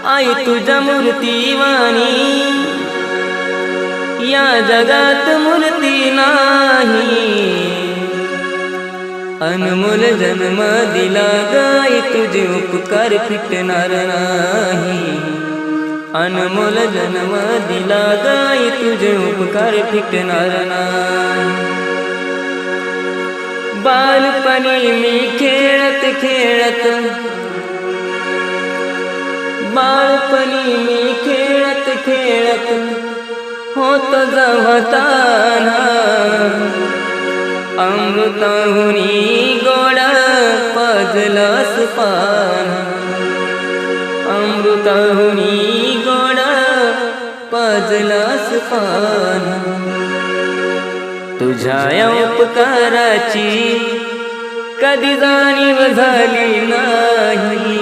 आई तुझ्या मूर्तीवाणी या जगात मूर्ती नाही। अनमोल जन्म दिला गाई तुझे उपकार फिटणार नाही। अनमोल जन्म दिला गाई तुझे उपकार फिटणार नाही। बालपणी मी खेळत खेळत बालपणी मी खेळत खेळत होत जमताना अमृताहुनी गोड पाजलंस पान। अमृताहुनी गोड पाजलंस पान। तुझ्या उपकाराची कधी जाणीव झाली नाही।